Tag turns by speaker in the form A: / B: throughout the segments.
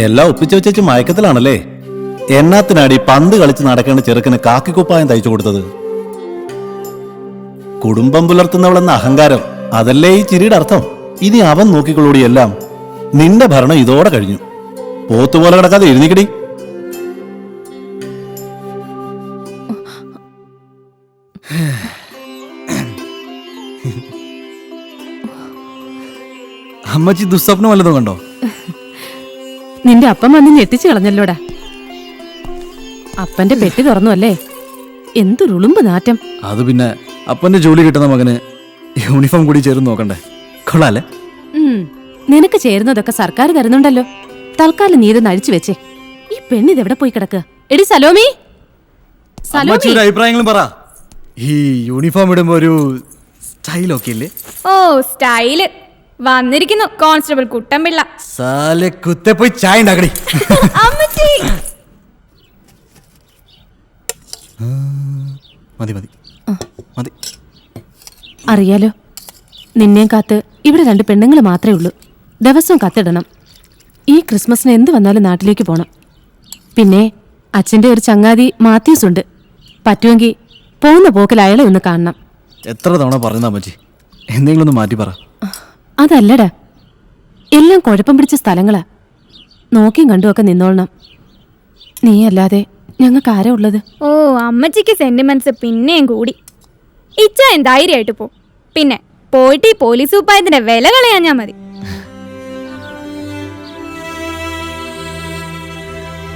A: എല്ലാം ഒപ്പിച്ചു വെച്ചു മയക്കത്തിലാണല്ലേ. എന്നാത്തിനാടി പന്ത് കളിച്ച് നടക്കേണ്ട ചെറുക്കന് കാക്കിക്കുപ്പായം തയ്ച്ചു കൊടുത്തത്? കുടുംബം പുലർത്തുന്നവളെന്ന അഹങ്കാരം, അതല്ലേ ഈ ചിരിയുടെ അർത്ഥം. ഇനി അവൻ നോക്കിക്കൊള്ളൂടിയെല്ലാം. നിന്റെ ഭരണം ഇതോടെ കഴിഞ്ഞു. പോത്തുപോലെ കിടക്കാതെ എഴുന്നേക്കടി.
B: അമ്മച്ചി ദുസ്വപ്നം വല്ലതും കണ്ടോ?
C: നിന്റെ അപ്പം വന്ന് ഞെട്ടിച്ചു കളഞ്ഞല്ലോടാ. അപ്പന്റെ പെട്ടി തുറന്നു അല്ലേ? എന്തൊരുളുമ്പ് നാറ്റം.
B: അത് പിന്നെ അപ്പന്റെ ജോലി കിട്ടുന്ന മകന് യൂണിഫോം കൂടി ചേർന്ന് നോക്കണ്ടേ? കൊള്ളാല്ലേ?
C: നിനക്ക് ചേരുന്നതൊക്കെ സർക്കാർ തരുന്നുണ്ടല്ലോ. തൽക്കാലം നീ ഇതൊന്ന് അഴിച്ചു വെച്ചേ. ഈ പെണ്ണിതെവിടെ പോയി കിടക്കുക? എടി സലോമി,
B: അമ്മച്ചിയുടെ അഭിപ്രായങ്ങളും പറ. ഈ യൂണിഫോം ഇടുമ്പോ ഒരു സ്റ്റൈലൊക്കെ ഇല്ലേ?
D: ഓ, സ്റ്റൈല് വന്നിരിക്കുന്നു കോൺസ്റ്റബിൾ കുട്ടൻപിള്ള.
B: സാലെ കുത്തെ പോയി ചായ ഉണ്ടാക്കടി.
D: അമ്മച്ചി
B: മതി മതി മതി.
C: അറിയാലോ, നിന്നെയും കാത്ത് ഇവിടെ 2 പെണ്ണുങ്ങൾ മാത്രമേ ഉള്ളൂ. ദിവസവും കത്തിടണം. ഈ ക്രിസ്മസിന് എന്ത് വന്നാലും നാട്ടിലേക്ക് പോണം. പിന്നെ അച്ഛൻ്റെ ഒരു ചങ്ങാതി മാത്യൂസ് ഉണ്ട്. പറ്റുമെങ്കിൽ പോകുന്ന പോക്കിൽ അയാളെ ഒന്ന് കാണണം.
B: എത്ര തവണ പറയുന്ന അമ്മച്ചി, എന്തെങ്കിലും ഒന്ന് മാറ്റി പറ.
C: അതല്ലടാ, എല്ലാം കുഴപ്പം പിടിച്ച സ്ഥലങ്ങളാ. നോക്കിയും കണ്ടുമൊക്കെ നിന്നോളണം. നീ അല്ലാതെ ഞങ്ങൾക്ക് ആരാ ഉള്ളത്?
D: ഓ, അമ്മച്ചിക്ക് സെന്റിമെന്റ്സ് പിന്നെയും കൂടി. ഇച്ചായൻ ധൈര്യമായിട്ട് പോ. പിന്നെ പോയിട്ട് ഈ പോലീസ് ഉപ്പായത്തിന്റെ വില കളയാഞ്ഞാ മതി.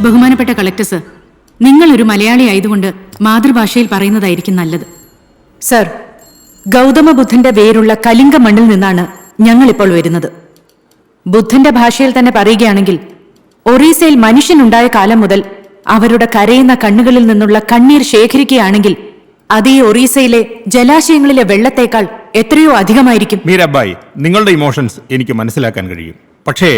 E: ബഹുമാനപ്പെട്ട കളക്ടർ, നിങ്ങൾ ഒരു മലയാളി ആയതുകൊണ്ട് മാതൃഭാഷയിൽ പറയുന്നതായിരിക്കും നല്ലത്. സർ, ഗൗതമ ബുദ്ധന്റെ വേരുള്ള കലിംഗ മണ്ണിൽ നിന്നാണ് ഞങ്ങളിപ്പോൾ വരുന്നത്. ബുദ്ധന്റെ ഭാഷയിൽ തന്നെ പറയുകയാണെങ്കിൽ, ഒറീസയിൽ മനുഷ്യനുണ്ടായ കാലം മുതൽ അവരുടെ കരയുന്ന കണ്ണുകളിൽ നിന്നുള്ള കണ്ണീർ ശേഖരിക്കുകയാണെങ്കിൽ അത് ഈ ഒറീസയിലെ ജലാശയങ്ങളിലെ വെള്ളത്തേക്കാൾ എത്രയോ അധികമായിരിക്കും.
F: മീരാബായി, നിങ്ങളുടെ ഇമോഷൻസ് എനിക്ക് മനസ്സിലാക്കാൻ കഴിയും. പക്ഷേ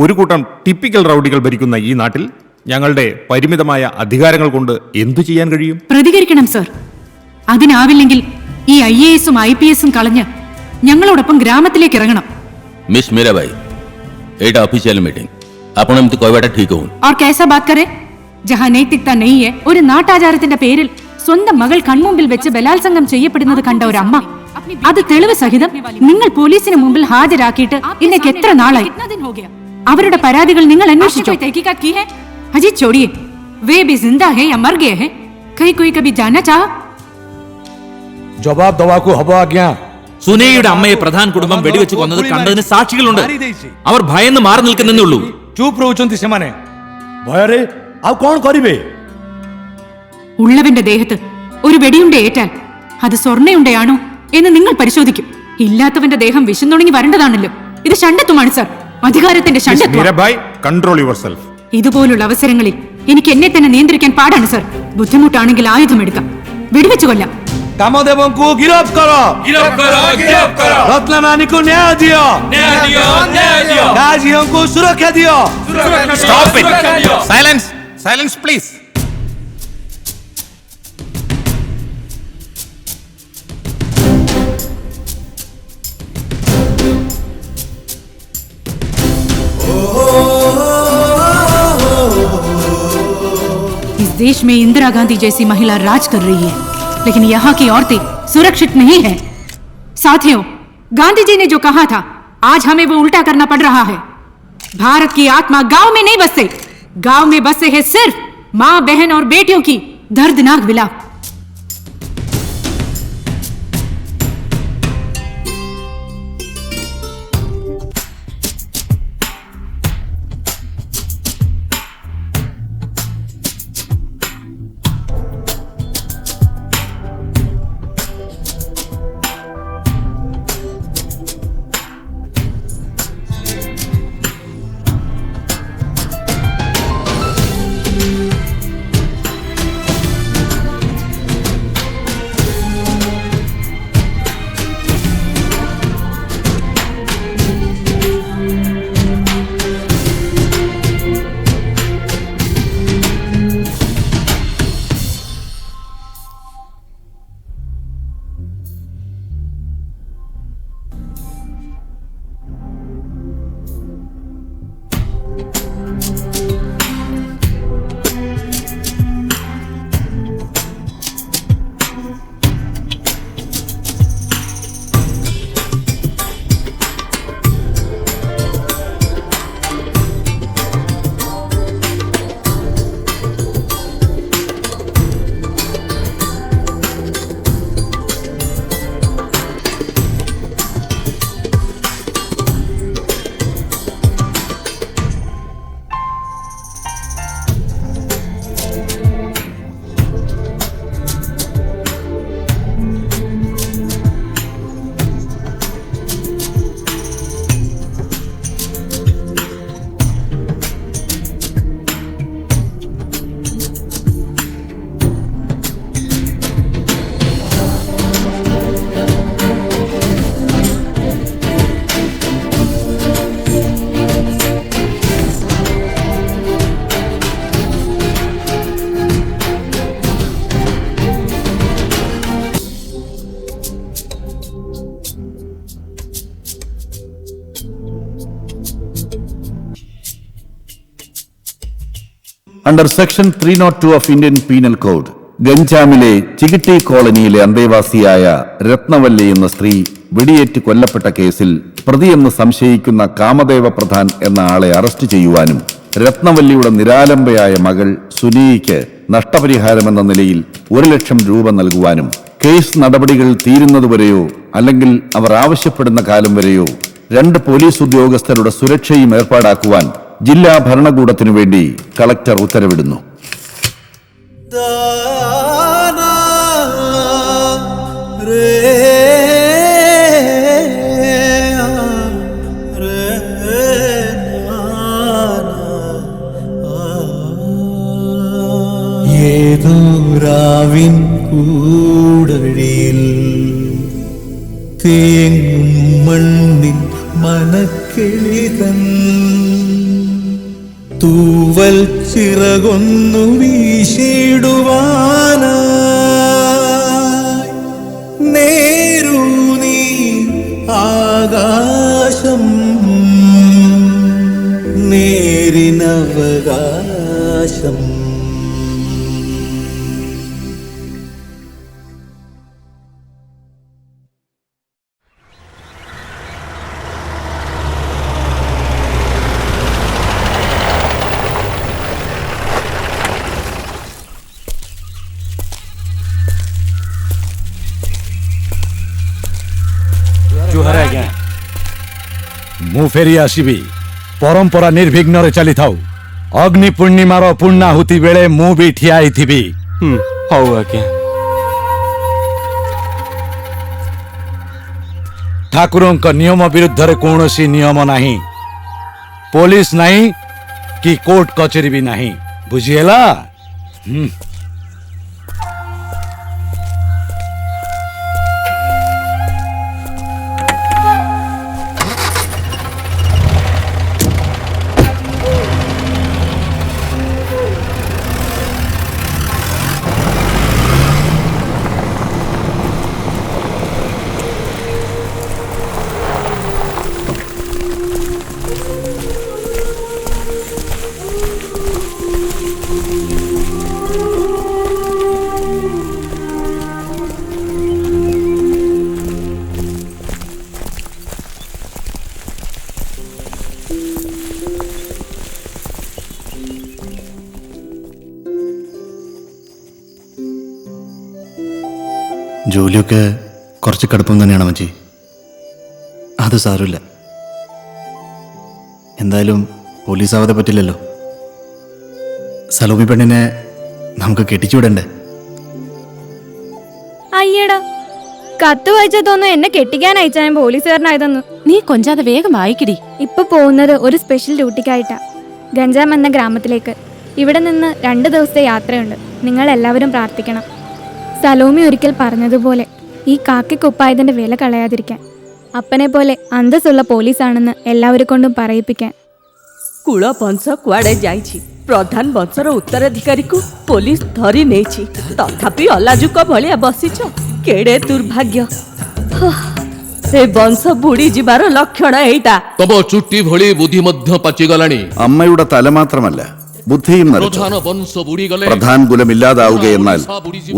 F: ഒരു കൂട്ടം ടിപ്പിക്കൽ റൗഡികൾ ഭരിക്കുന്ന ഈ നാട്ടിൽ ഞങ്ങളുടെ പരിമിതമായ അധികാരങ്ങൾ കൊണ്ട് എന്തു ചെയ്യാൻ കഴിയും?
E: പ്രതികരിക്കണം സർ. അതിനാവില്ലെങ്കിൽ ഈ IAS-ഉം IPS-ഉം കളഞ്ഞ് ഞങ്ങളോടൊപ്പം ഗ്രാമത്തിലേക്ക് ഇറങ്ങണം.
G: മിസ് മീരാബായി, एटा ऑफिशियल मीटिंग आपण एमती कोयवाटा ठीक होऊन
E: और कैसा बात करे जहां नैतिकता नहीं है. ഒരു നാട്ടാചാരത്തിന്റെ പേരിൽ സ്വന്തം മകൾ കൺമുമ്പിൽ വെച്ച് ബലാത്സംഗം ചെയ്യപ്പെടുന്നത് കണ്ട ഒരു അമ്മ അത് തെളിവ് സഹിതം നിങ്ങൾ പോലീസിന് മുമ്പിൽ ഹാജരാക്കിയിട്ട് ഇന്നേക്ക് എത്ര നാളായി? അവരുടെ പരാതികൾ നിങ്ങൾ അന്വേഷിച്ചോ? അജി ചോടിയെ വേ ബി जिंदा है या मर गए हैं? कहीं कोई कभी जानना चाहा?
H: ജവാബ് ദവാക്കു ഹബോ ആഗ്യാ.
I: സുനേയുടെ അമ്മയെ പ്രധാന കുടുംബം വെടിവെച്ച് കൊന്നത് കണ്ടതിന് സാക്ഷികളുണ്ട്. അവർ ഭയന്ന് മാറി നിൽക്കുന്നേ ഉള്ളൂ.
H: ചൂപ്പ് റോച്ചുന്തി സെമാനെ ഭയരെ ആ കോൺ കറിബേ.
E: ഉള്ളവന്റെ ദേഹത്ത് ഒരു വെടിയുണ്ട ഏറ്റാൽ അത് സ്വർണ്ണയുണ്ടയാണോ എന്ന് നിങ്ങൾ പരിശോധിക്കും. ഇല്ലാത്തവന്റെ ദേഹം വിശന്നുണങ്ങി വരേണ്ടതാണല്ലോ. ഇത് ഷണ്ടത്വമാണ് സർ, അധികാരത്തിന്റെ ഷണ്ടത്വം.
F: Meerabai, control yourself.
E: ഇതുപോലുള്ള അവസരങ്ങളിൽ എനിക്ക് എന്നെ തന്നെ നിയന്ത്രിക്കാൻ പാടാണ് സർ. ബുദ്ധിമുട്ടാണെങ്കിൽ ആയുധമെടുക്കാം, വെടിവെച്ചു കൊല്ലാം.
H: കാമദേവଙ୍କୁ ഗിരഫ് കരോ, ഗിരഫ് കരോ, ഗിരഫ് കരോ. രത്നമാനിକୁ ന്യായ ദിയോ, ന്യായ ദിയോ, ന്യായ ദിയോ. രാജിയോଙ୍କୁ സുരക്ഷ ദിയോ, സുരക്ഷ.
F: Stop it. Silence. Silence, please.
E: इस देश में इंदिरा गांधी जैसी महिला राज कर रही है, लेकिन यहाँ की औरतें सुरक्षित नहीं है. साथियों, गांधी जी ने जो कहा था आज हमें वो उल्टा करना पड़ रहा है. भारत की आत्मा गांव में नहीं बसते, गांव में बसे है सिर्फ माँ, बहन और बेटियों की दर्दनाक विलाप.
J: Under section 302 of Indian penal code ഗഞ്ചാമിലെ ചികിട്ടി കോളനിയിലെ അന്തേവാസിയായ രത്നവല്ലി എന്ന സ്ത്രീ വെടിയേറ്റ് കൊല്ലപ്പെട്ട കേസിൽ പ്രതിയെന്ന് സംശയിക്കുന്ന കാമദേവ പ്രധാൻ എന്ന ആളെ അറസ്റ്റ് ചെയ്യുവാനും രത്നവല്ലിയുടെ നിരാലംബയായ മകൾ സുനിയയ്ക്ക് നഷ്ടപരിഹാരമെന്ന നിലയിൽ 1 ലക്ഷം രൂപ നൽകുവാനും കേസ് നടപടികൾ തീരുന്നതുവരെയോ അല്ലെങ്കിൽ അവർ ആവശ്യപ്പെടുന്ന കാലം വരെയോ 2 പോലീസ് ഉദ്യോഗസ്ഥരുടെ സുരക്ഷയും ഏർപ്പാടാക്കുവാൻ ജില്ലാ ഭരണകൂടത്തിനു വേണ്ടി കളക്ടർ ഉത്തരവിടുന്നു.
H: ഏതോ രാവിൻ കൂടഴിയിൽ തേങ്ങും മണ്ണിൻ മനക്കിളിതൻ തൂവൽ ചിറകൊന്നു വീശിടുവാനായി നേരു നീ ആകാശം നേരിനവകാശം.
K: ମୁଁ ଫେରି ଆସିବି। ପରମ୍ପରା ନିର୍ବିଘ୍ନରେ ଚାଲିଥାଉ। ଅଗ୍ନି ପୂର୍ଣ୍ଣିମାର ପୂର୍ଣ୍ଣାହୁତି ବେଳେ ମୁଁ ବି ଠିଆ ହେଇଥିବି।
H: ହଉ ଆଜ୍ଞା।
K: ଠାକୁରଙ୍କ ନିୟମ ବିରୁଦ୍ଧରେ କୌଣସି ନିୟମ ନାହିଁ। ପୋଲିସ ନାହିଁ କି କୋର୍ଟ କଚେରୀ ବି ନାହିଁ। ବୁଝିହେଲା?
B: ജോലിയൊക്കെ കുറച്ച് കടുപ്പം തന്നെയാണ് മച്ചി. അത് സാരമില്ല. എന്തായാലും പോലീസാവാതെ പറ്റില്ലല്ലോ. സലോമി പെണ്ണിനെ നമുക്ക് കെട്ടിച്ചുവിടണ്ടേ?
D: അയ്യടാ, കത്ത് വായിച്ചാൽ തോന്നുന്നു എന്നെ കെട്ടിക്കാൻ അയച്ചാ ഞാൻ പോലീസുകാരനായതെന്ന്.
C: നീ കൊഞ്ചാതെ വേഗം വായിക്കടി.
D: ഇപ്പൊ പോകുന്നത് ഒരു സ്പെഷ്യൽ ഡ്യൂട്ടിക്കായിട്ടാ, ഗഞ്ചാം എന്ന ഗ്രാമത്തിലേക്ക്. ഇവിടെ നിന്ന് 2 ദിവസത്തെ യാത്രയുണ്ട്. നിങ്ങൾ എല്ലാവരും പ്രാർത്ഥിക്കണം. സലോമി ഒരിക്കൽ പറഞ്ഞതുപോലെ ഈ കാക്കിക്കുപ്പായതിന്റെ വില കളയാതിരിക്കാൻ, അപ്പനെ പോലെ അന്തസ്സുള്ള പോലീസാണെന്ന് എല്ലാവരെ കൊണ്ടും പറയിപ്പിക്കാൻ.
L: କୁଳ ବଂଶ କୁଆଡ଼େ ଯାଇଛି? ପ୍ରଧାନ ବଂଶର ଉତ୍ତରାଧିକାରୀକୁ ପୋଲିସ ଧରି ନେଇଛି, ତଥାପି ଅଲାଜୁକ ଭଳିଆ ବସିଛ। କେଡ଼େ ଦୁର୍ଭାଗ୍ୟ! ଏ ବଂଶ ବୁଡ଼ି ଯିବାର ଲକ୍ଷଣ ଏଇଟା।
G: ତମ ଚୁଟି ଭଳି ବୁଦ୍ଧି ମଧ୍ୟ ପାଚିଗଲାଣି।
J: അമ്മയുടെ തല മാത്രമല്ല ബുദ്ധിയും നരച്ചു. പ്രധാൻ കുലം ഇല്ലാതാവുകയെന്നാൽ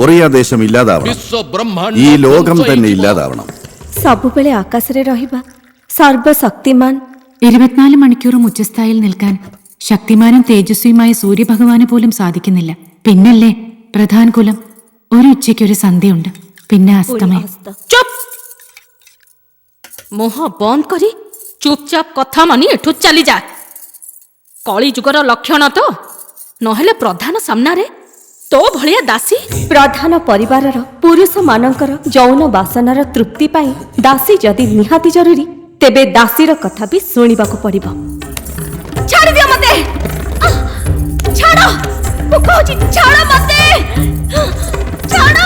J: ഒറിയ ദേശം ഇല്ലാതാവണം. ഈ ലോകം തന്നെ ഇല്ലാതാവണം.
L: ସବୁବେଳେ ଆକାଶରେ ରହିବା സർവശക്തിമാൻ
E: 24 മണിക്കൂറും ഉച്ചസ്ഥായിൽ നിൽക്കാൻ ശക്തിമാനും തേജസ്വിയുമായ സൂര്യഭഗവാന് പോലും സാധിക്കുന്നില്ല. പിന്നല്ലേ പ്രധാൻ കുലം? ഒരു ഉച്ചയ്ക്കൊരു സന്ധ്യയുണ്ട്, പിന്നെ അസ്തമയം.
L: ମୁହଁ ବନ୍ଦ କରି ଚୁପଚାପ କଥା ମାନି ଏଠୁ ଚାଲିଯା। କଳି ଯୁଗର ଲକ୍ଷଣ ତ, ନହେଲେ ପ୍ରଧାନ ସାମ୍ନାରେ ତୋ ଭଳିଆ ଦାସୀ। ପ୍ରଧାନ ପରିବାରର ପୁରୁଷମାନଙ୍କର ଯୌନ ବାସନାର ତୃପ୍ତି ପାଇଁ ଦାସୀ ଯଦି ନିହାତି ଜରୁରୀ, ତେବେ ଦାସୀର କଥା ବି ଶୁଣିବାକୁ ପଡ଼ିବ। ଛାଡ଼ି ଦିଅ ମତେ, ଛାଡ଼, ମୁଁ କହୁଛି ଛାଡ଼ ମତେ, ଛାଡ଼।